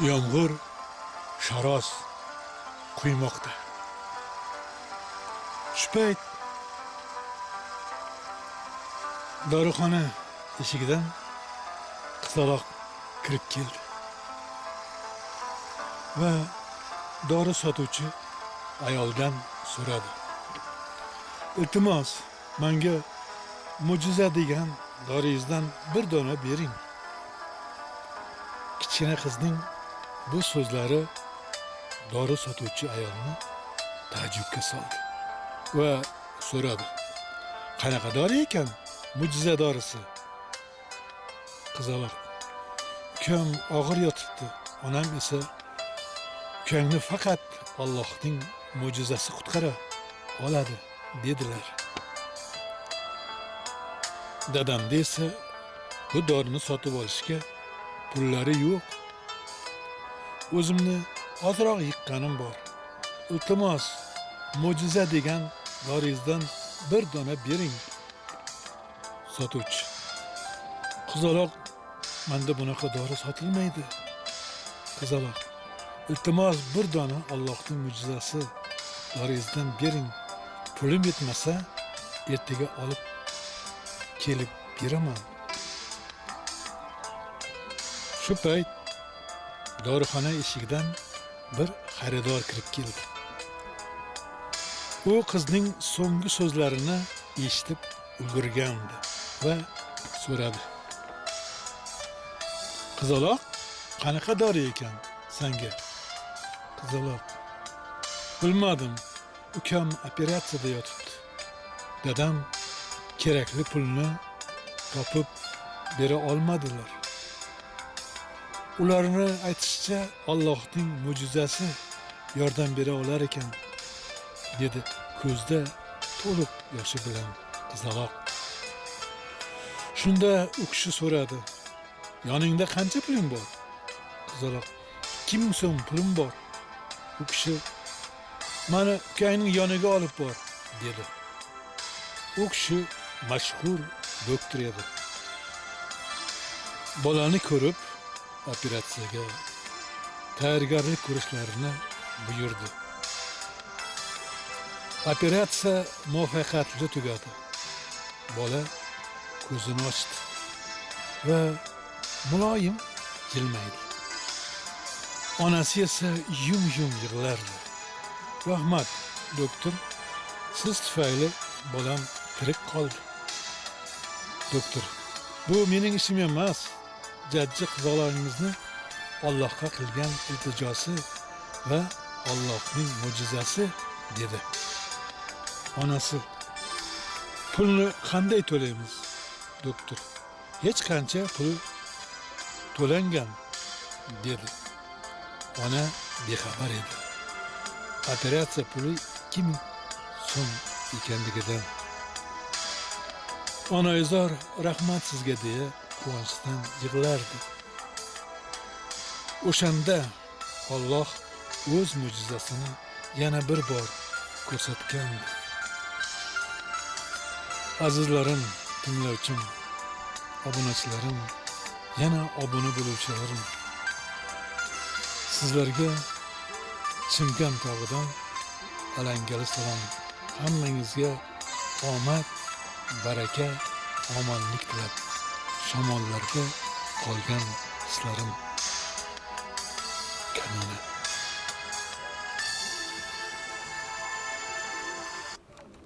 Yomg'ir sharoz quymoqda. Shu payt dorixona eshigidan qizaloq kirib keldi va dori sotuvchi ayoldan so'radi. Iltimos, menga mo'jiza degan doringizdan bir dona bering. Kichkina qizning bu so'zlari dori sotuvchi ayolni taajjubga soldi va so'radi. Qanaqa dori ekan mo'jiza dorisi? Qizaloq: ukam og'ir yotibdi, onam esa ukangni faqat Allohning mo'jizasi qutqara oladi dedilar. Dadamda esa bu dorini sotib olishga pullari yo'q. O'zimni ozroq yiqqanim bor. Iltimos, mo'jiza degan doringizdan bir dona bering. Sotuvchi: qizaloq, menda bunaqa dori sotilmaydi. Qizaloq: iltimos, bir dona Allohning mo'jizasi doringizdan bering. Pulim yetmasa, ertaga olib kelib beraman. Shu payt dorixona eshigidan bir xaridor kirib keldi. U qizning so'nggi so'zlarini eshitib ulgurgandi va so'radi. Qizaloq, qanaqa dori ekan senga? Qizaloq: bilmadim, ukam operatsiyada yotibdi. Dadam kerakli pulni topib bera olmadilar. Ularni aytishicha Allohning mo'jizasi yordam bera olar ekan, dedi ko'zda to'liq yoshi bilan qizaloq. Shunda u kishi so'radi. Yoningda qancha puling bor? Qizaloq: 2000 so'm pulim bor. U kishi: mani ukangning yoniga olib bor, dedi. U kishi mashhur doktor edi. Bolani ko'rib operatsiyaga tayyorgarlik ko'rishlarini buyurdi. Operatsiya muvaffaqiyatli tugadi. Bola ko'zini ochdi va muloyim jilmaydi. Onasi esa yum-yum yig'lardi. Rahmat, doktor, siz tufayli bolam tirik qoldi. Doktor: bu mening ishim emas. Jajji qizaloqingizni Allohga qilgan iltijosi va Allohning mo'jizasi, dedi. Onasi: pulni qanday to'laymiz? Doktor: hech qancha pul to'langan, dedi. Ona bexabar edi. Operatsiya puli 2000 so'm ekanligidan. Onaizor rahmat sizga deya quvonchdan yig'lardi. O'shanda Alloh o'z mo'jizasini yana bir bor ko'rsatgandi. Azizlarim, tinglovchim, obunachilarim, yana obuna bo'luvchilarim, sizlarga Chimkent tog'idan alangali salom. Hammangizga omad, baraka, omonlik tilab, shamollarga qolgan hislarim